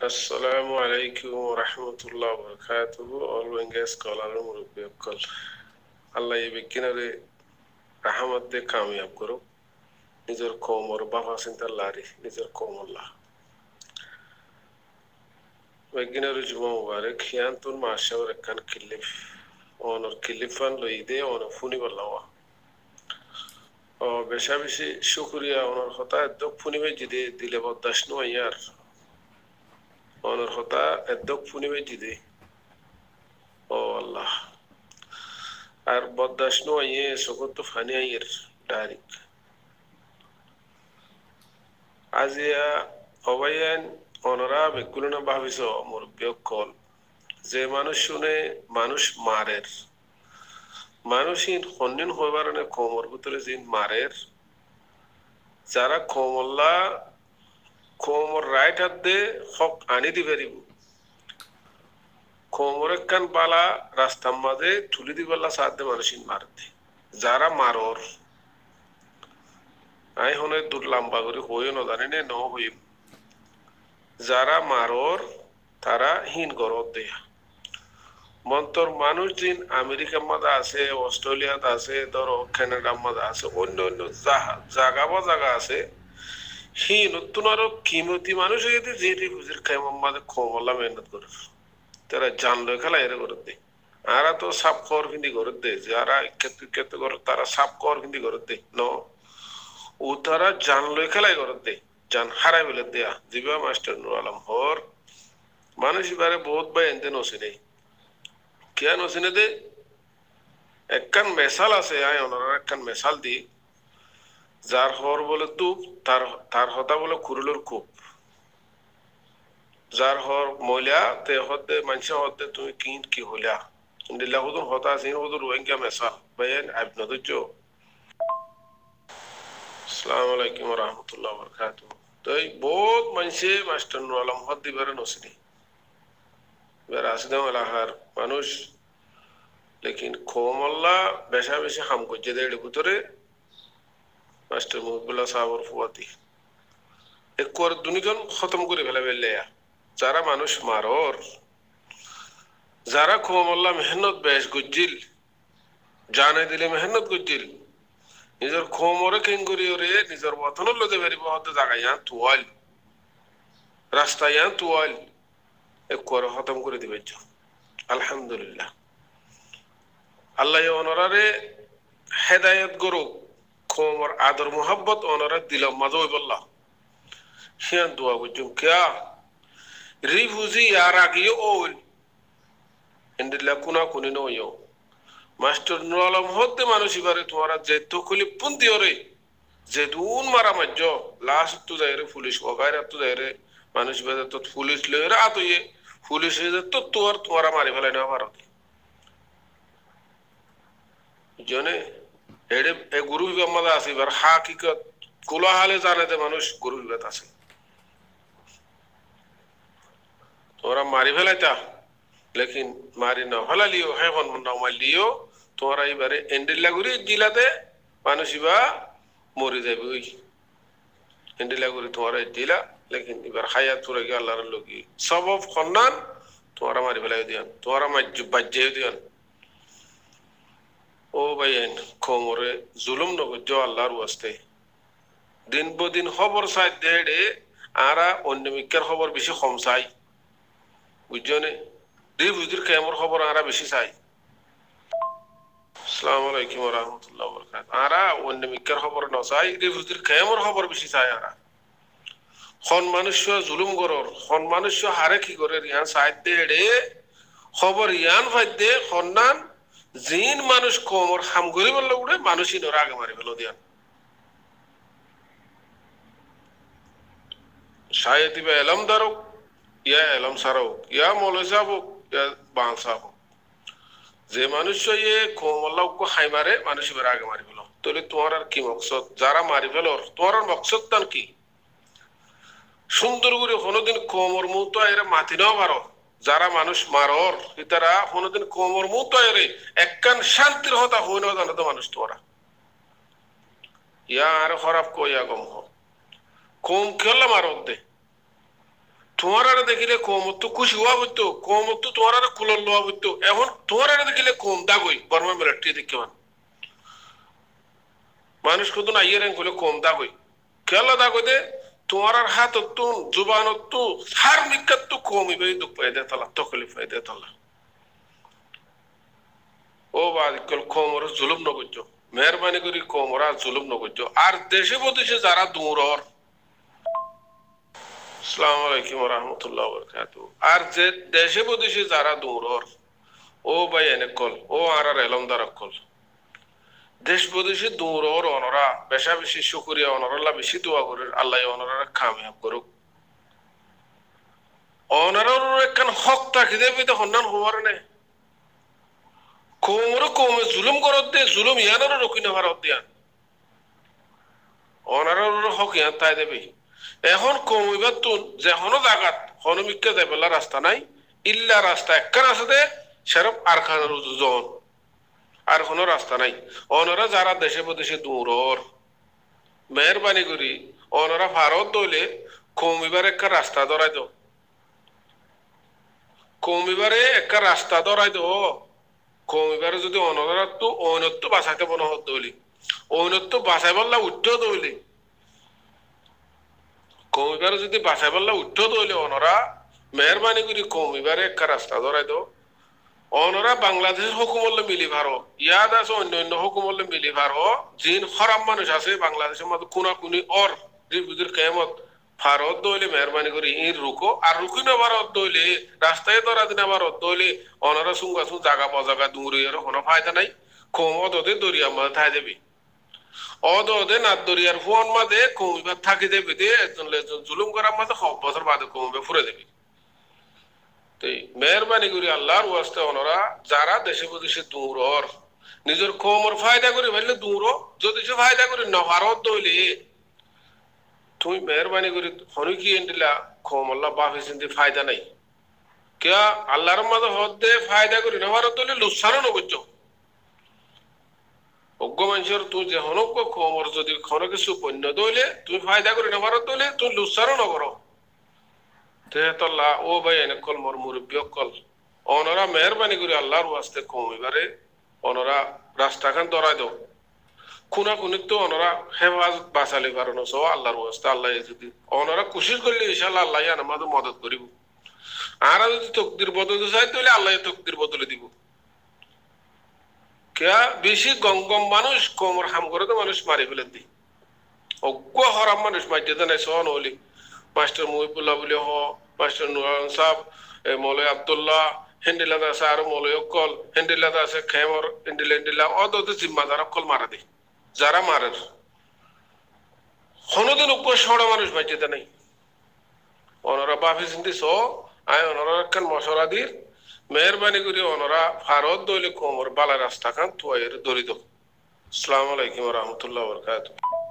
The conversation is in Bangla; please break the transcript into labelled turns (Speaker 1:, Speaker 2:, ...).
Speaker 1: السلام عليكم ورحمة الله وبركاته. Always scholar মুরব্বী অকল আল্লাহ এই বিজ্ঞানের রহমত দে কামিয়াব করো নিজের কওমর বাবা চিন্তা লারি নিজের কওমল্লাহ বিজ্ঞানের জুমা মুবারক খিয়ান্তুন মাশাওর কান কিলিফ অনর কিলিফান লইদে অন ফুনি বল্লাওয়া ও বেশা বেশি শুকরিয়া অনর হতা দক ফুনিবে জিদে দিলে বদাশ নো ইয়ার অনর হতা দক ফুনিবে জিদে ও আল্লাহ আর বদাশ নো ইয়ে সকত ফানি আইয়ের ডারিক আজিয়া অবায়ান অনরা বেকুলনা ভাবিস মুরব্বী অকল যে মানুষ শুনে মানুষ মারের মানুষই হন্যন হইবার কোমর ভিতরে যে মারের যারা কোমল্লা কোমর রাইট হাত দে হক আনি দি পারিব কোমর কান বালা রাস্তার মাঝে তুলি দিবাল্লা সাথে মানুষই মারতে যারা মারর আই হনে দূর লম্বা করে হইও না জানি না হইম যারা মারর তারা হীন গরত দেয়া মন্তর মানুষ দিন আমেরিকার মধ্যে আছে অস্ট্রেলিয়াত আছে ধরো কানাডার মধ্যে আছে অন্য অন্য জায়গা আছে হি নতুন আরো কিমতি মানুষ যদি যেটি হুজুর খাইমার মাঝে খমল্লা মেহনত করে তারা জানলো খেলা এর করে দেয় আরা তো সাপ কর কিন্তু করে দেয় যারা ক্ষেত্র করে তারা সাপ কর কিন্তু করে দেয় ন ও তারা জানলো খেলাই করে দেয় জান হারাই বলে দেয়া জিবা মাস্টার নুর আলম হর মানুষ এবারে বহুত ভাই এনতে নসে নেই কেন নসিনে দে একখান মেশাল আছে আয় ওনারা একখান মেশাল দি যার হর বলে তুপ তার তার হতা বলে কুরুলোর কূপ যার হর মহিলা তে হতে মানুষ হতে তুমি কি হইলা দিল্লা হুদুর হতা আছে হুদুর রোহিঙ্গা মেশাল ভাইয়েন আপনি তো আসসালামু আলাইকুম ওয়া রাহমাতুল্লাহি ওয়া বারাকাতুহু তো এই বহুত মানুষে মাস্টার নুর আলম হদ দিবারে নসিনি এবার আসিদাম এলাকার মানুষ লেকিন খোমল্লা বেশা বেশি হাম করছে দেড় ভিতরে মাস্টার মুহিবুল্লাহ সাহাবর ফুয়াতি একর দুনিজন খতম করে ফেলা বেলেয়া যারা মানুষ মারর যারা খোমল্লা মেহনত বেশ গুজিল জানে দিলে মেহনত গুজিল নিজের খোমরে কেন করি ওরে নিজের বতন লতে পারিব হতে জায়গা ইয়া তুয়াল রাস্তা ইয়া তুয়াল একর খতম করে দিবে আলহামদুলিল্লাহ আল্লাহ ওনারে হেদায়ত গরু খোমর আদর মোহাব্বত ওনারা দিলাম মাঝে ওই বললা হিয়ান দোয়া বুঝুম কিয়া রিফুজি আর আগিয়ে ওল ইন্দিল্লা কুনা কুনি নইও মাস্টার নুর আলম হতে মানুষ এবারে তোমারা যে তো খুলি পুন্তি ওরে যে দুন মারা মাজ্জ লাস্ট তো যাই রে পুলিশ ওগাইরা তো যাই রে মানুষ বেদে তো পুলিশ লয়ে রে আতইয়ে পুলিশ তো তোর তোমারা মারি ফেলাই না ভারত জনে এড়ে এ গুরু বিবাদ আছে এবার হাকিকত কোলাহালে জানে যে মানুষ গুরু বিবাদ আছে তোরা মারি ফেলাইতা লেকিন মারি না ফেলালিও হ্যাঁ না মারলিও তোরা এবারে এন্ডিল্লা গুরি জিলাতে মানুষ ইবা মরে যাবে ওই এন্ডিল্লা গুরি তোরা জিলা লেকিন এবার হায়াত তোরা গিয়ে আল্লাহর লোকি সবব খন্নান তোরা মারি ফেলাই দিয়ান তোরা বাজ্যে দিয়ান ও ভাইয়েন খোমরে জুলুম নগর আল্লাহর ওয়াস্তে দিন বদিন খবর চাই দেড়ে আরা অন্য মিকার খবর বেশি কম চাই বুঝছনে দুই বুঝির কেমর খবর আরা বেশি চাই আসসালামু আলাইকুম ওয়া রাহমাতুল্লাহি ওয়া বারাকাতুহু আরা অন্য মিকার খবর ন চাই দুই বুঝির কেমর খবর বেশি চাই আরা খন মানুষ জুলুম করর খন মানুষ হারে কি করে ইয়ান চাই দেড়ে খবর ইয়ান ফাইদে খন্নান জিন মানুষ কোমর হাম গরি বললে উড়ে মানুষই নরা আগে মারি ফেলো দিয়ান শায়দ ইবা এলম দারো ইয়া এলম সারো ইয়া মৌলভী সাহেব ইয়া বাং সাহেব যে মানুষ ইয়ে কোমল্লাহ হাই মারে মানুষ এবার আগে মারি ফেলো তাহলে তোমার আর কি মকসদ যারা মারি ফেলোর তোমার মকসদ তান কি সুন্দর করে কোনোদিন কোমর মুহূর্ত এরা মাতি নাও পারো যারা মানুষ মারর তারা কোনোদিন কোমর মুহূর্ত এরে একখান শান্তির হতা হই না জানো তো মানুষ তোরা ইয়া আর খারাপ কইয়া গম কম খেলা মারত দে তোমার দেখিলে কমত্ব খুশি হওয়া হইতো কমত্ব তোমার কুলর লওয়া হইতো এখন তোমার দেখিলে কম দাগই বর্মা মিলাটি দেখে মানুষ কত না ইয়ে করলে কম দাগই খেলা দাগই দে তোমার হাত তো জুবান তো সার নিকাত তো কমই ভাই দুঃখ পাই দে তালা তকলিফ পাই দে তালা ও বাদিকল কমর জুলুম নগজ্য মেহরবানি করি কমরা জুলুম নগজ্য আর দেশে বদেশে যারা দূরর আসসালামু আলাইকুম রহমতুল্লাহ বরকাত আর যে দেশে বদেশে যারা দূরর ও ভাই এনে কল ও আর এলমদার কল দেশ বদেশে দূরর অনরা বেশা বেশি শুকরিয়া অনরাল্লাহ বেশি দোয়া করে আল্লাহ অনরা কামিয়াব করুক অনারর একখান হক তাকে দেবে তো হন্নান হওয়ার নে কমে জুলুম করত দে জুলুম ইয়ানোর রকিনা ভারত দিয়ান অনারর হক ইয়ান তাই দেবে এখন কমিবার তুন যে হনো জাগাত হনমিক্কা যাইবেলা রাস্তা নাই ইল্লা রাস্তা একখান আছে দে সেরপ আর খানের জন আর কোনো রাস্তা নাই অনরা যারা দেশে বদেশে দূরর মেহরবানি করি অনরা ভারত দইলে কমিবার একটা রাস্তা ধরাই দাও কমিবারে একটা রাস্তা ধরাই দাও কমিবারে যদি অনরাত্ব ঐনত্ব বাঁচাইতে মনে হত দইলি ঐনত্ব বাঁচাই বললা উঠতেও দইলি কমিবারে যদি বাঁচাই বললা উঠতেও দইলে অনরা মেহরবানি করি কমিবারে একটা রাস্তা ধরাই দাও অনরা বাংলাদেশের হুকুমল্লে মিলি ভারো ইয়াদ আছে অন্য অন্য হুকুমল্লে মিলি ভারো জিন খারাপ মানুষ আছে বাংলাদেশের মধ্যে কোনা কুনি অর বুঝির কেমত ভারত দইলে মেহরবানি করি ইন রুকো আর রুকি না ভারত দইলে রাস্তায় ধরা দিনা ভারত দইলে অনরা সুঙ্গা সুং জাগা পজাগা দূরে এর কোনো ফায়দা নাই কম অদে দরিয়া মাঝে থাই দেবি অদে না দরিয়ার ফোন মাঝে কমিবার থাকি দেবে দে একজন জুলুম করার মাঝে সব বছর বাদে কমবে ফুরে দেবি মেহরবানি করি আল্লাহর ওয়াস্তে ওনারা যারা দেশে বিদেশে দূরর নিজের কমর ফায়দা করে ফেললে দূর যদি সে ফায়দা করি না ভারত দইলে তুমি মেহরবানি করি হনি কি এন্ডিলা কম আল্লাহ বাফি চিন্তি ফায়দা নাই কেয়া আল্লাহর মাঝে হদ দে ফায়দা করি না ভারত দইলে লুসানো নগজ্য অজ্ঞ মানুষের তুই যে হনক কমর যদি কোনো কিছু পণ্য দইলে তুমি ফায়দা করি না ভারত দইলে তুমি লুসানো নগর তেহতল্লাহ ও ভাই এনে কল মোর মুরব্বী কল অনরা মেহরবানি করি আল্লাহর ওয়াস্তে কমিবারে অনরা রাস্তা খান ধরাই দাও খুনা খুনি তো অনরা হেফাজত বাঁচালি পারো সো আল্লাহর ওয়াস্তে আল্লাহ যদি অনরা কোশিশ করলে ইনশাআল্লাহ আল্লাহ আমাদের মদত করিব আর যদি তকদির বদলে চাই তাহলে আল্লাহ তকদির বদলে দিব কেয়া বেশি গঙ্গম মানুষ কোমর হাম করে তো মানুষ মারি ফেলে দি অজ্ঞ হরাম মানুষ মাইতে নাই সহন হলি মাস্টার মহিবুল্লাহ বলে হ মাস্টার নুরান সাহেব মৌলাই আব্দুল্লাহ হেন্ডিলাদা আছে আর মৌলাই অকল হেন্ডিলাদা আছে খেমর হেন্ডিলা অত জিম্মাদার অকল মারা দি যারা মারের কোনদিন উপ সড়া মানুষ বাঁচিতে নাই ওনারা বাফি চিন্তি স আয় ওনারা একখান মশলা দির মেহরবানি করি ওনারা ভারত দইলে কোমর বালা রাস্তা খান তোয়ের দরিদ আসসালামু আলাইকুম রহমতুল্লাহ বরকাতুহু